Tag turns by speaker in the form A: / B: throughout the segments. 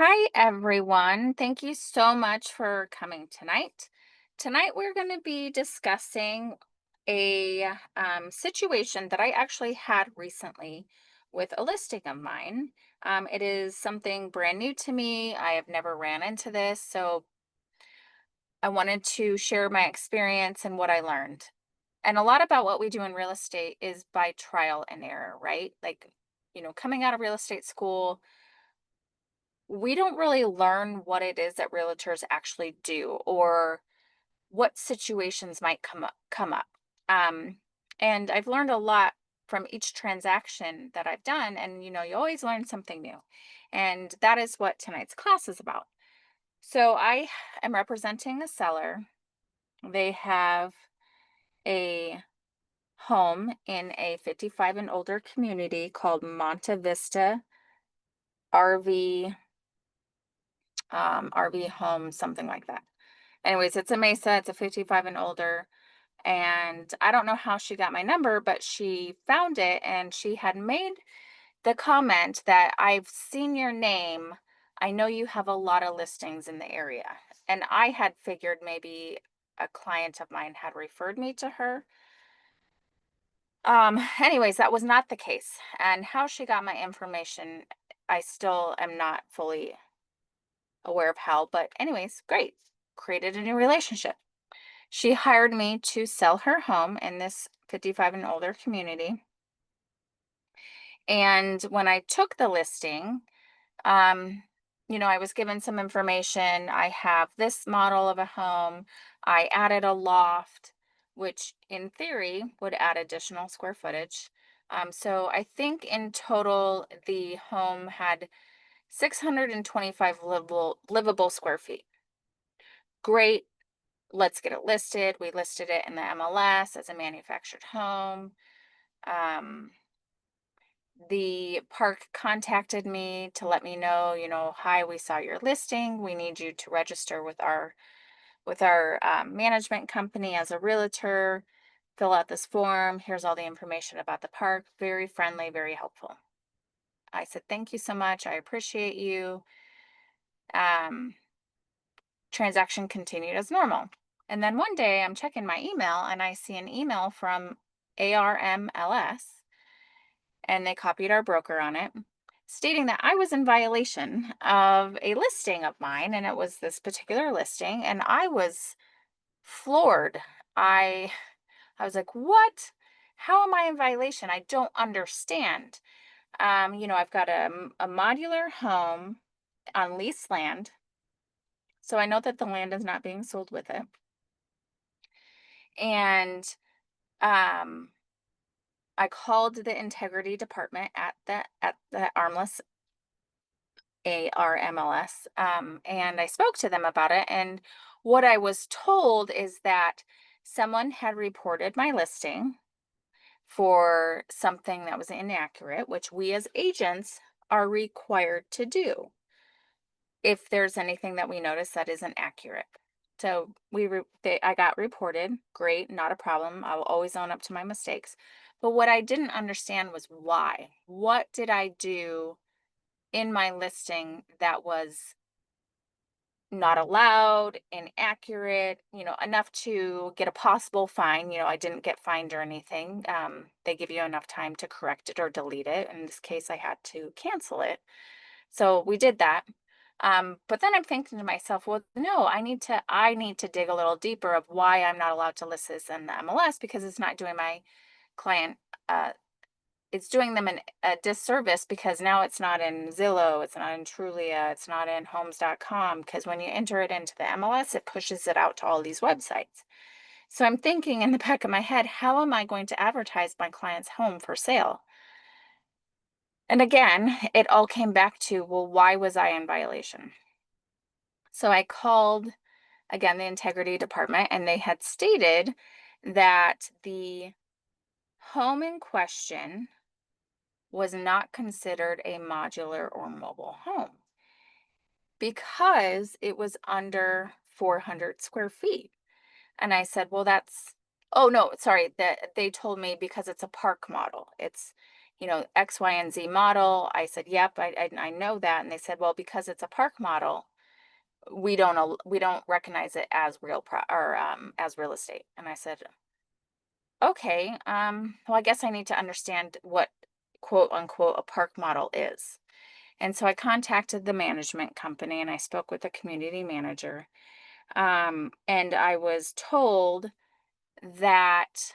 A: Hi, everyone. Thank you so much for coming tonight. Tonight, we're going to be discussing a situation that I actually had recently with a listing of mine. It is something brand new to me. I have never ran into this. So I wanted to share my experience and what I learned. And a lot about what we do in real estate is by trial and error, right? Like, coming out of real estate school, we don't really learn what it is that realtors actually do or what situations might come up. Um, and I've learned a lot from each transaction that I've done. And you always learn something new. And that is what tonight's class is about. So I am representing a seller. They have a home in a 55 and older community called Monte Vista RV RV home, something like that. Anyways, it's a Mesa, it's a 55 and older. And I don't know how she got my number, but she found it and she had made the comment that I've seen your name. I know you have a lot of listings in the area. And I had figured maybe a client of mine had referred me to her. Anyways, that was not the case. And how she got my information, I still am not fully aware of how, but anyways, great. Created a new relationship. She hired me to sell her home in this 55 and older community. And when I took the listing, um, I was given some information. I have this model of a home. I added a loft, which in theory would add additional square footage. So I think in total, the home had 625 livable square feet. Great. Let's get it listed. We listed it in the MLS as a manufactured home. Um, the park contacted me to let me know, hi, we saw your listing. We need you to register with our management company as a realtor. Fill out this form. Here's all the information about the park. Very friendly, very helpful. I said, thank you so much. I appreciate you. Um, Transaction continued as normal. And then one day I'm checking my email and I see an email from ARMLS, and they copied our broker on it, stating that I was in violation of a listing of mine. And it was this particular listing. And I was floored. I I was like, what? How am I in violation? I don't understand. I've got a modular home on leased land. So I know that the land is not being sold with it. And um I called the integrity department at the Armless ARMLS, and I spoke to them about it. And what I was told is that someone had reported my listing for something that was inaccurate, which we as agents are required to do if there's anything that we notice that isn't accurate. So I got reported. Great, not a problem. I will always own up to my mistakes. But what I didn't understand was why. What did I do in my listing that was not allowed, inaccurate, enough to get a possible fine? I didn't get fined or anything. They give you enough time to correct it or delete it. In this case, I had to cancel it. So we did that. But then I'm thinking to myself, well, no, I need to dig a little deeper of why I'm not allowed to list this in the MLS, because it's not doing my client, uh, it's doing them a disservice, because now it's not in Zillow, it's not in Trulia, it's not in homes.com, because when you enter it into the MLS, it pushes it out to all these websites. So I'm thinking in the back of my head, how am I going to advertise my client's home for sale? And again, it all came back to, well, why was I in violation? So I called again the integrity department, and they had stated that the home in question was not considered a modular or mobile home because it was under 400 square feet. And I said, well, oh no, sorry, that they told me because it's a park model. X, Y, and Z model. I said, yep, I know that. And they said, well, because it's a park model, we don't recognize it as as real estate. And I said, okay, well, I guess I need to understand what quote unquote a park model is. And so I contacted the management company and I spoke with the community manager. And I was told that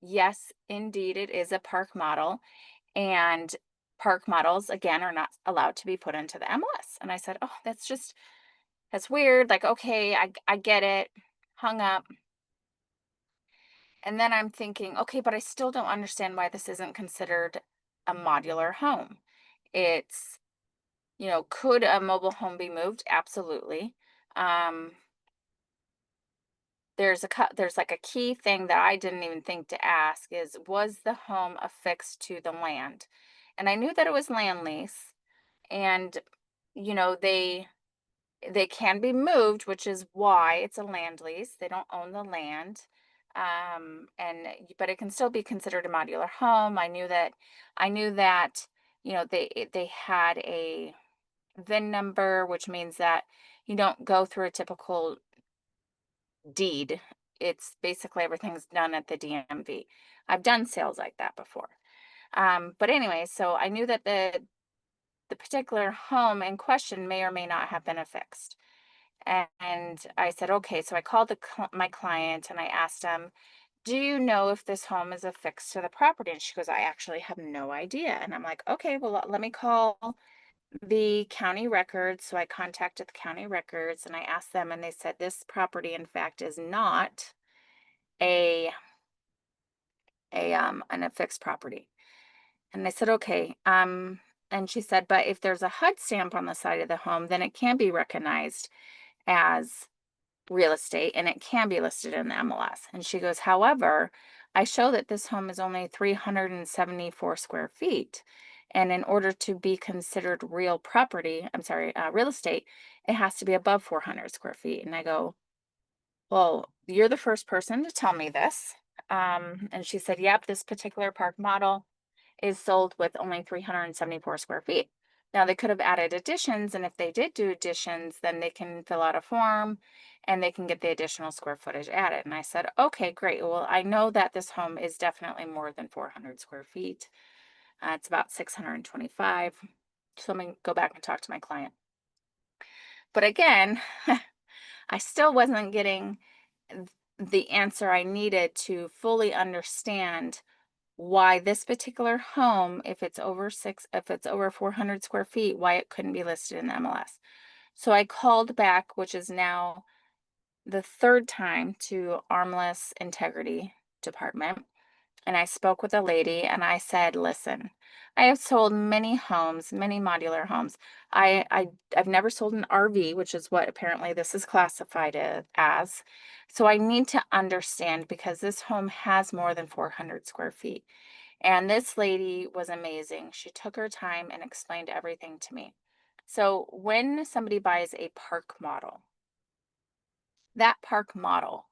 A: yes, indeed, it is a park model. And park models, again, are not allowed to be put into the MLS. And I said, oh, that's weird. Like, okay, I get it. Hung up. And then I'm thinking, okay, but I still don't understand why this isn't considered a modular home. It's, could a mobile home be moved? Absolutely. Um, there's like a key thing that I didn't even think to ask is, was the home affixed to the land? And I knew that it was land lease, and you know they they can be moved, which is why it's a land lease. They don't own the land. But it can still be considered a modular home. I knew that they had a VIN number, which means that you don't go through a typical deed. It's basically everything's done at the DMV. I've done sales like that before. But anyway, so I knew that the particular home in question may or may not have been affixed. And I said, okay. So I called my client and I asked him, do you know if this home is affixed to the property? And she goes, I actually have no idea. And I'm like, okay, well, let me call the county records. So I contacted the county records and I asked them, and they said this property, in fact, is not a an affixed property. And I said, okay. And she said, but if there's a HUD stamp on the side of the home, then it can be recognized as real estate and it can be listed in the MLS. And she goes, however, I show that this home is only 374 square feet. And in order to be considered real property, I'm sorry, real estate, it has to be above 400 square feet. And I go, well, you're the first person to tell me this. And she said, yep, this particular park model is sold with only 374 square feet. Now, they could have added additions, and if they did do additions, then they can fill out a form and they can get the additional square footage added. And I said, okay, great. Well, I know that this home is definitely more than 400 square feet. It's about 625. So let me go back and talk to my client. But again, I still wasn't getting the answer I needed to fully understand why this particular home, if it's over 400 square feet, why it couldn't be listed in the MLS. So I called back, which is now the third time, to Armless Integrity Department. And I spoke with a lady and I said, listen, I have sold many homes, many modular homes. I've never sold an RV, which is what apparently this is classified as. So I need to understand because this home has more than 400 square feet. And this lady was amazing. She took her time and explained everything to me. So when somebody buys a park model, that park model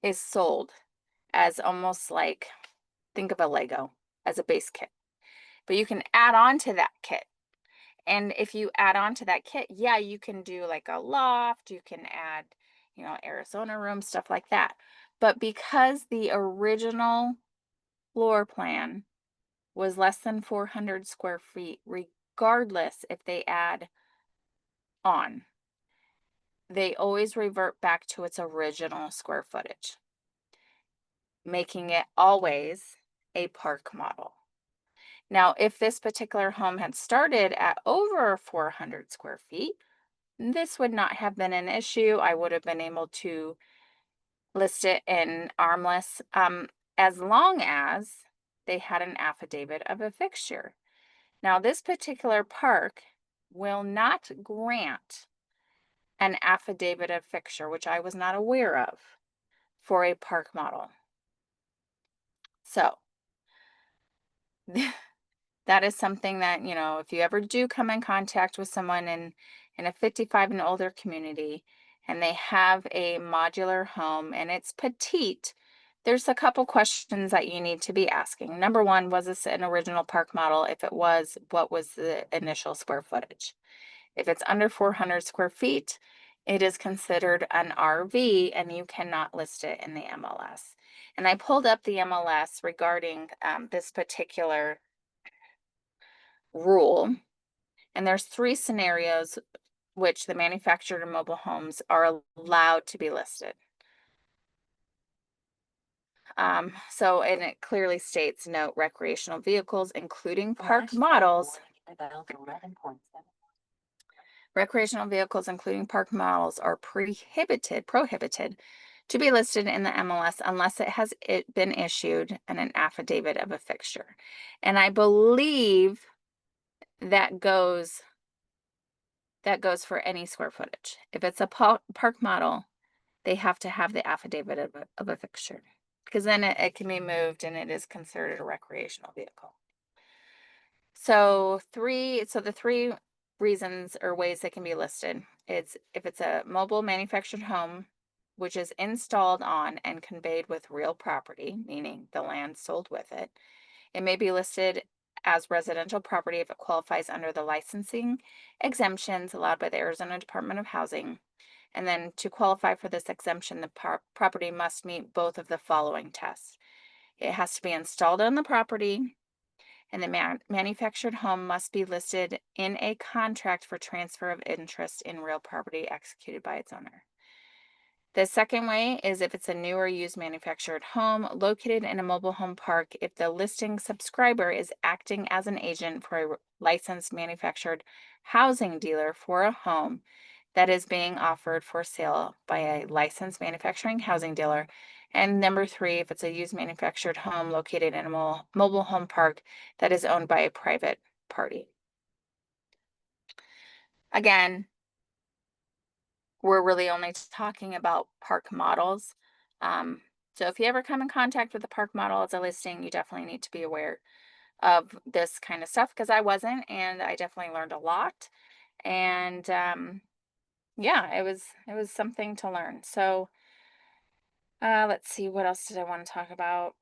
A: is sold as almost like, think of a Lego as a base kit, but you can add on to that kit. And if you add on to that kit, yeah, you can do like a loft, you can add, Arizona room, stuff like that. But because the original floor plan was less than 400 square feet, regardless if they add on, they always revert back to its original square footage, making it always a park model. Now, if this particular home had started at over 400 square feet, this would not have been an issue. I would have been able to list it in Armless, as long as they had an affidavit of a fixture. Now, this particular park will not grant an affidavit of fixture, which I was not aware of, for a park model. So that is something that, if you ever do come in contact with someone in a 55 and older community and they have a modular home and it's petite, There's a couple questions that you need to be asking. Number one, was this an original park model? If it was, what was the initial square footage? If it's under 400 square feet, it is considered an RV and you cannot list it in the MLS. And I pulled up the MLS regarding this particular rule. And there's three scenarios which the manufactured and mobile homes are allowed to be listed. And it clearly states note recreational vehicles, including park models. Recreational vehicles, including park models, are prohibited to be listed in the MLS unless it has been issued an affidavit of a fixture. And I believe that goes for any square footage. If it's a park model, they have to have the affidavit of a fixture, because then it can be moved and it is considered a recreational vehicle. So the three reasons or ways that can be listed. It's if it's a mobile manufactured home, which is installed on and conveyed with real property, meaning the land sold with it. It may be listed as residential property if it qualifies under the licensing exemptions allowed by the Arizona Department of Housing. And then to qualify for this exemption, the property must meet both of the following tests. It has to be installed on the property, and the manufactured home must be listed in a contract for transfer of interest in real property executed by its owner. The second way is if it's a new or used manufactured home located in a mobile home park, if the listing subscriber is acting as an agent for a licensed manufactured housing dealer for a home that is being offered for sale by a licensed manufacturing housing dealer. And number three, if it's a used manufactured home located in a mobile home park that is owned by a private party. Again, we're really only talking about park models. So if you ever come in contact with a park model as a listing, you definitely need to be aware of this kind of stuff, because I wasn't, and I definitely learned a lot. And yeah, it was something to learn. So let's see, what else did I want to talk about?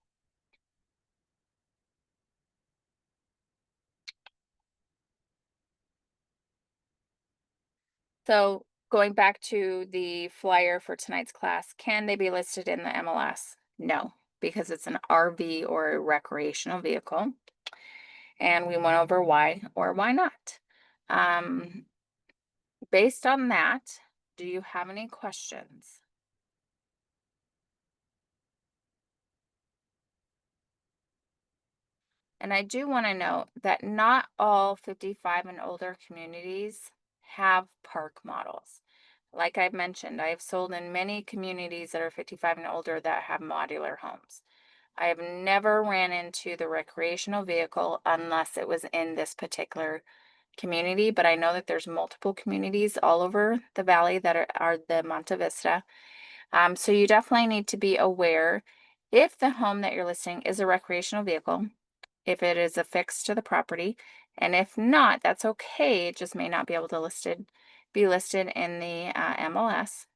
A: So going back to the flyer for tonight's class, can they be listed in the MLS? No, because it's an RV or a recreational vehicle. And we went over why or why not. Um, Based on that, do you have any questions? And I do want to note that not all 55 and older communities have park models. Like I've mentioned, I have sold in many communities that are 55 and older that have modular homes. I have never ran into the recreational vehicle unless it was in this particular community, but I know that there's multiple communities all over the valley that are the Monte Vista. So you definitely need to be aware if the home that you're listing is a recreational vehicle, if it is affixed to the property, and if not, that's okay. It just may not be able to be listed in the MLS.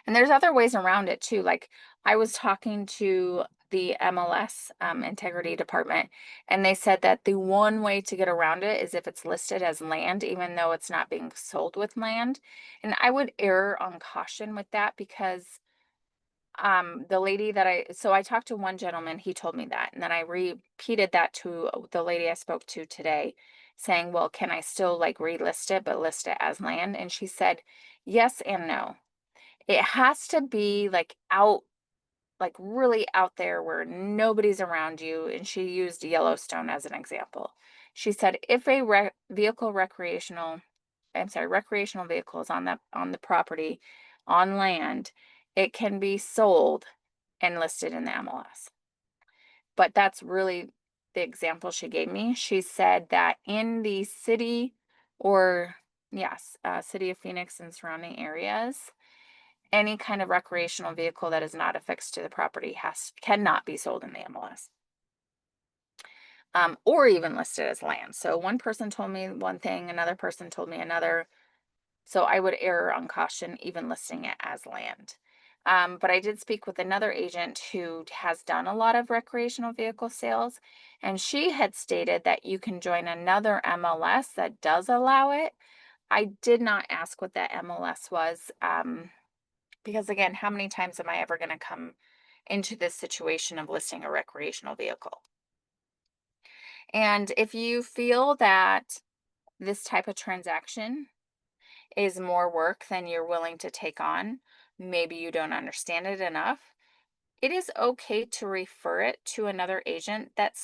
A: And there's other ways around it too. Like I was talking to the MLS integrity department, and they said that the one way to get around it is if it's listed as land, even though it's not being sold with land. And I would err on caution with that, because the lady that I talked to one gentleman, he told me that, and then I repeated that to the lady I spoke to today, saying, well, can I still like relist it but list it as land? And she said yes and no. It has to be like really out there where nobody's around you. And she used Yellowstone as an example. She said if a recreational vehicle is on the property on land, it can be sold and listed in the MLS. But that's really the example she gave me. She said that in the city, or yes, city of Phoenix and surrounding areas, any kind of recreational vehicle that is not affixed to the property cannot be sold in the MLS. Or even listed as land. So one person told me one thing, another person told me another. So I would err on caution, even listing it as land. But I did speak with another agent who has done a lot of recreational vehicle sales, and she had stated that you can join another MLS that does allow it. I did not ask what that MLS was, because again, how many times am I ever going to come into this situation of listing a recreational vehicle? And if you feel that this type of transaction is more work than you're willing to take on, maybe you don't understand it enough, it is okay to refer it to another agent that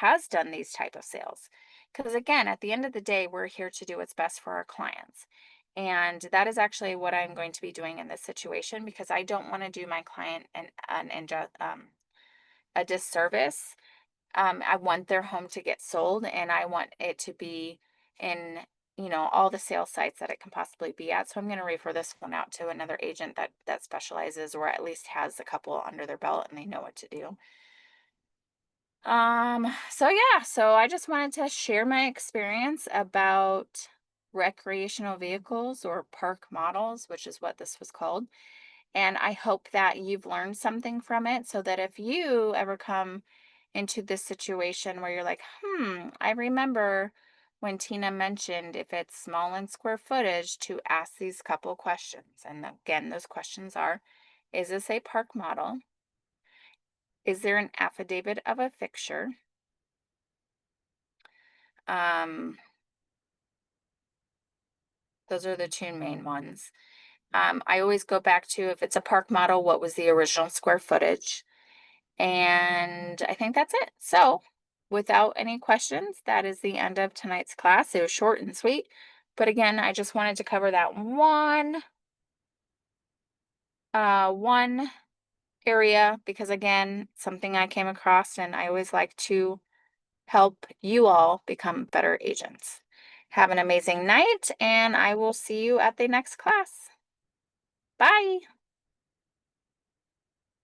A: has done these type of sales. Because again, at the end of the day, we're here to do what's best for our clients. And that is actually what I'm going to be doing in this situation, because I don't want to do my client a disservice. I want their home to get sold, and I want it to be in, all the sales sites that it can possibly be at. So I'm going to refer this one out to another agent that specializes, or at least has a couple under their belt and they know what to do. So yeah, so I just wanted to share my experience about recreational vehicles, or park models, which is what this was called. And I hope that you've learned something from it, so that if you ever come into this situation where you're like, I remember when Tina mentioned if it's small in square footage, to ask these couple questions. And again, those questions are: is this a park model? Is there an affidavit of a fixture? Um, those are the two main ones. I always go back to, if it's a park model, what was the original square footage? And I think that's it. So, without any questions, that is the end of tonight's class. It was short and sweet. But again, I just wanted to cover that one area, because again, something I came across, and I always like to help you all become better agents. Have an amazing night, and I will see you at the next class. Bye.